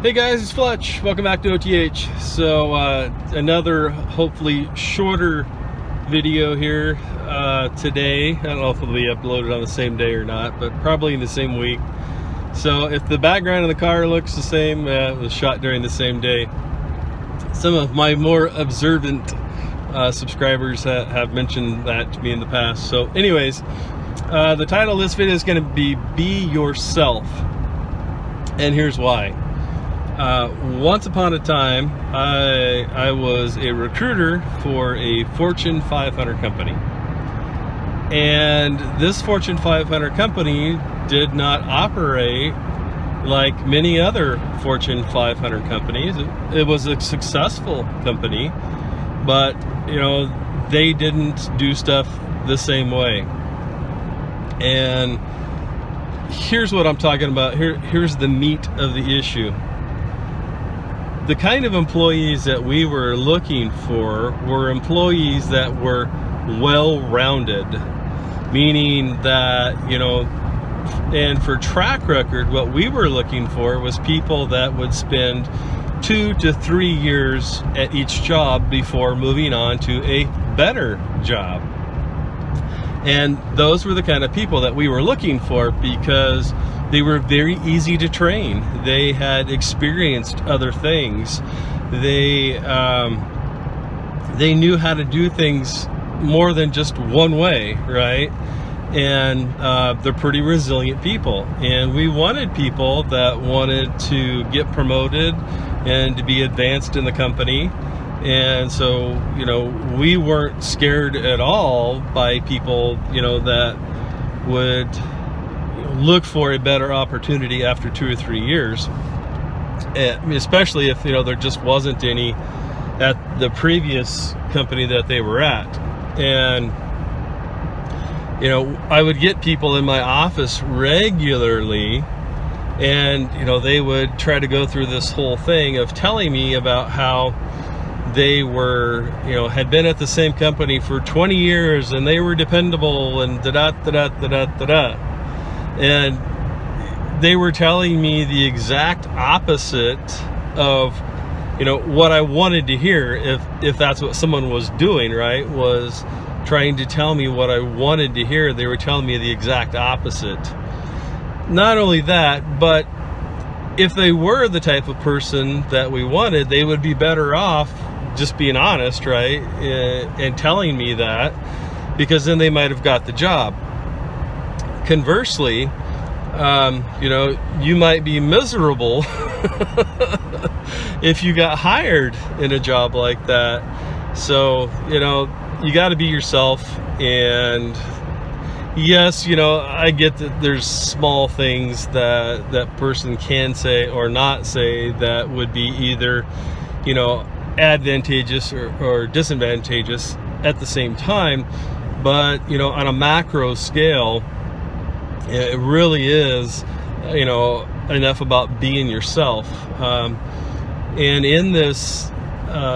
Hey guys, it's Fletch. Welcome back to OTH. So another hopefully shorter video here today. I don't know if it'll be uploaded on the same day or not, but probably in the same week. So if the background of the car looks the same, it was shot during the same day. Some of my more observant subscribers have mentioned that to me in the past. So anyways, the title of this video is going to be Yourself. And here's why. Once upon a time, I was a recruiter for a Fortune 500 company. And this Fortune 500 company did not operate like many other Fortune 500 companies. It was a successful company, but you know, they didn't do stuff the same way. And here's what I'm talking about. Here's the meat of the issue. The kind of employees that we were looking for were employees that were well-rounded, meaning that, you know, and for track record, what we were looking for was people that would spend 2 to 3 years at each job before moving on to a better job. And those were the kind of people that we were looking for because they were very easy to train. They had experienced other things. They knew how to do things more than just one way, right? And they're pretty resilient people. And we wanted people that wanted to get promoted and to be advanced in the company. And so, you know, we weren't scared at all by people, you know, that would look for a better opportunity after 2 or 3 years, especially if, you know, there just wasn't any at the previous company that they were at. And, you know, I would get people in my office regularly, and, you know, they would try to go through this whole thing of telling me about how they were, you know, had been at the same company for 20 years and they were dependable and da-da-da-da-da-da-da. And they were telling me the exact opposite of, you know, what I wanted to hear if that's what someone was doing, right? Was trying to tell me what I wanted to hear. They were telling me the exact opposite. Not only that, but if they were the type of person that we wanted, they would be better off just being honest, right? And telling me that, because then they might have got the job. Conversely, you know, you might be miserable if you got hired in a job like that. So, you know, you got to be yourself. And yes, you know, I get that there's small things that that person can say or not say that would be either, you know, advantageous or disadvantageous at the same time. But, you know, on a macro scale, it really is, you know, enough about being yourself. And in this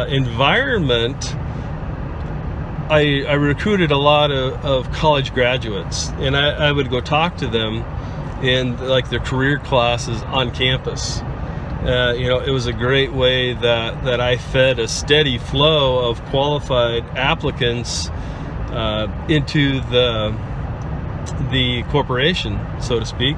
environment, I recruited a lot of college graduates, and I would go talk to them in like their career classes on campus. You know, it was a great way that I fed a steady flow of qualified applicants into the corporation, so to speak.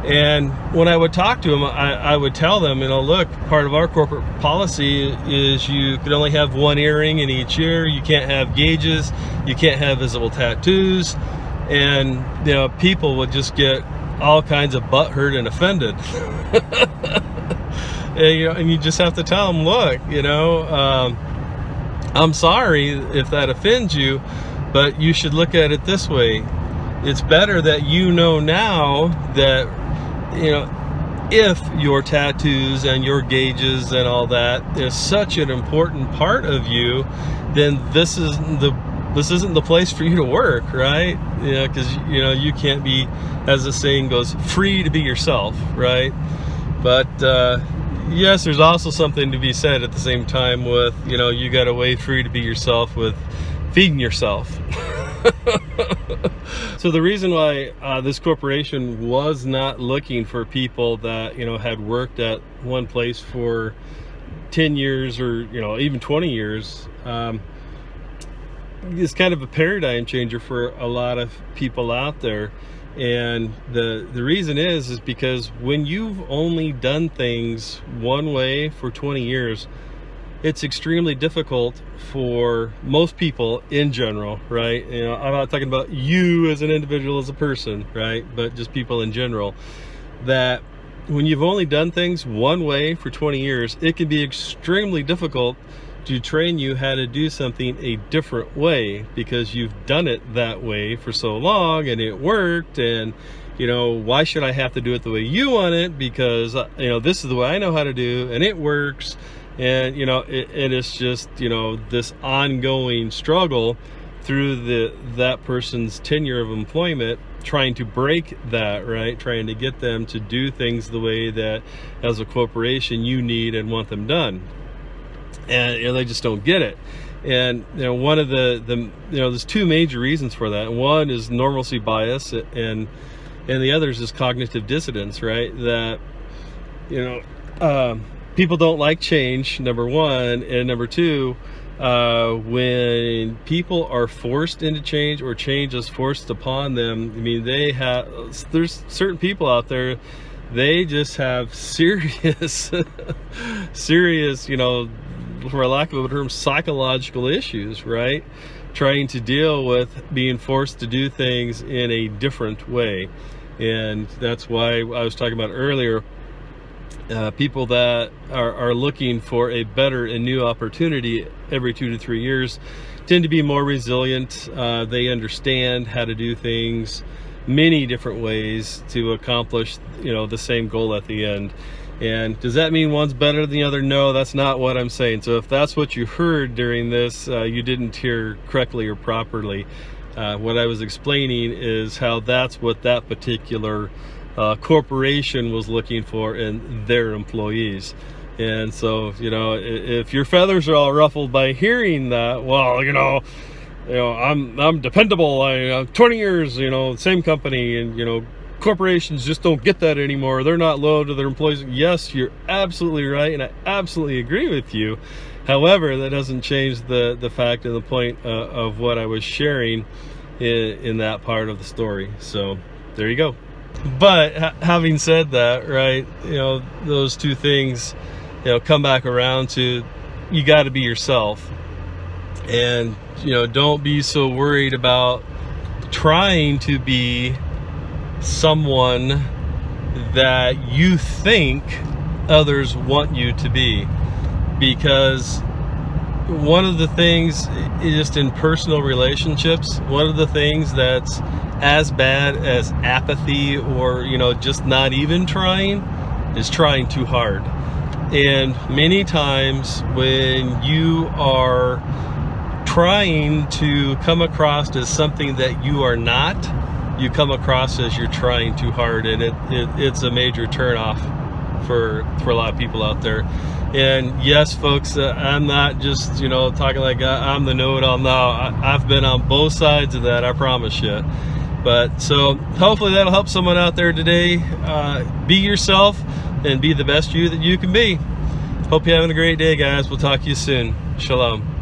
And when I would talk to them, I would tell them, you know, look, part of our corporate policy is you can only have one earring in each ear. You can't have gauges. You can't have visible tattoos. And, you know, people would just get all kinds of butthurt and offended. And, you know, and you just have to tell them, look, you know, I'm sorry if that offends you, but you should look at it this way. It's better that you know now that, you know, if your tattoos and your gauges and all that is such an important part of you, then this isn't the place for you to work, right? You know, because, you know, you can't be, as the saying goes, free to be yourself, right? But yes, there's also something to be said at the same time with, you know, you got a way free to be yourself with feeding yourself. So the reason why this corporation was not looking for people that, you know, had worked at one place for 10 years or, you know, even 20 years, is kind of a paradigm changer for a lot of people out there. And the reason is because when you've only done things one way for 20 years, it's extremely difficult for most people in general, right? You know, I'm not talking about you as an individual, as a person, right? But just people in general, that when you've only done things one way for 20 years, it can be extremely difficult to train you how to do something a different way, because you've done it that way for so long and it worked. And, you know, why should I have to do it the way you want it? Because, you know, this is the way I know how to do and it works. And, you know, it is just, you know, this ongoing struggle through that person's tenure of employment, trying to break that, right? Trying to get them to do things the way that as a corporation you need and want them done. And, you know, they just don't get it. And, you know, one of the you know, there's two major reasons for that. One is normalcy bias, and the other is cognitive dissonance, right? That, you know, people don't like change, number one, and number two, when people are forced into change, or change is forced upon them, I mean, there's certain people out there, they just have serious, you know, for lack of a term, psychological issues, right? Trying to deal with being forced to do things in a different way. And that's why I was talking about earlier, people that are looking for a better and new opportunity every 2 to 3 years tend to be more resilient. They understand how to do things many different ways to accomplish, you know, the same goal at the end. And does that mean one's better than the other? No, that's not what I'm saying. So if that's what you heard during this, you didn't hear correctly or properly. What I was explaining is how that's what that particular corporation was looking for in their employees. And so, you know, if your feathers are all ruffled by hearing that, well, you know, I'm dependable. I'm 20 years, you know, same company, and, you know, corporations just don't get that anymore. They're not loyal to their employees. Yes, you're absolutely right, and I absolutely agree with you. However, that doesn't change the fact and the point of what I was sharing in that part of the story. So there you go. But having said that, right, you know, those two things, you know, come back around to, you got to be yourself. And, you know, don't be so worried about trying to be someone that you think others want you to be. Because one of the things, just in personal relationships, one of the things that's as bad as apathy, or, you know, just not even trying, is trying too hard. And many times when you are trying to come across as something that you are not, you come across as you're trying too hard, and it's a major turnoff for a lot of people out there. And yes, folks, I'm not just, you know, talking like I'm the know-it-all. No, I've been on both sides of that, I promise you. But so hopefully that'll help someone out there today. Be yourself and be the best you that you can be. Hope you're having a great day, guys. We'll talk to you soon. Shalom.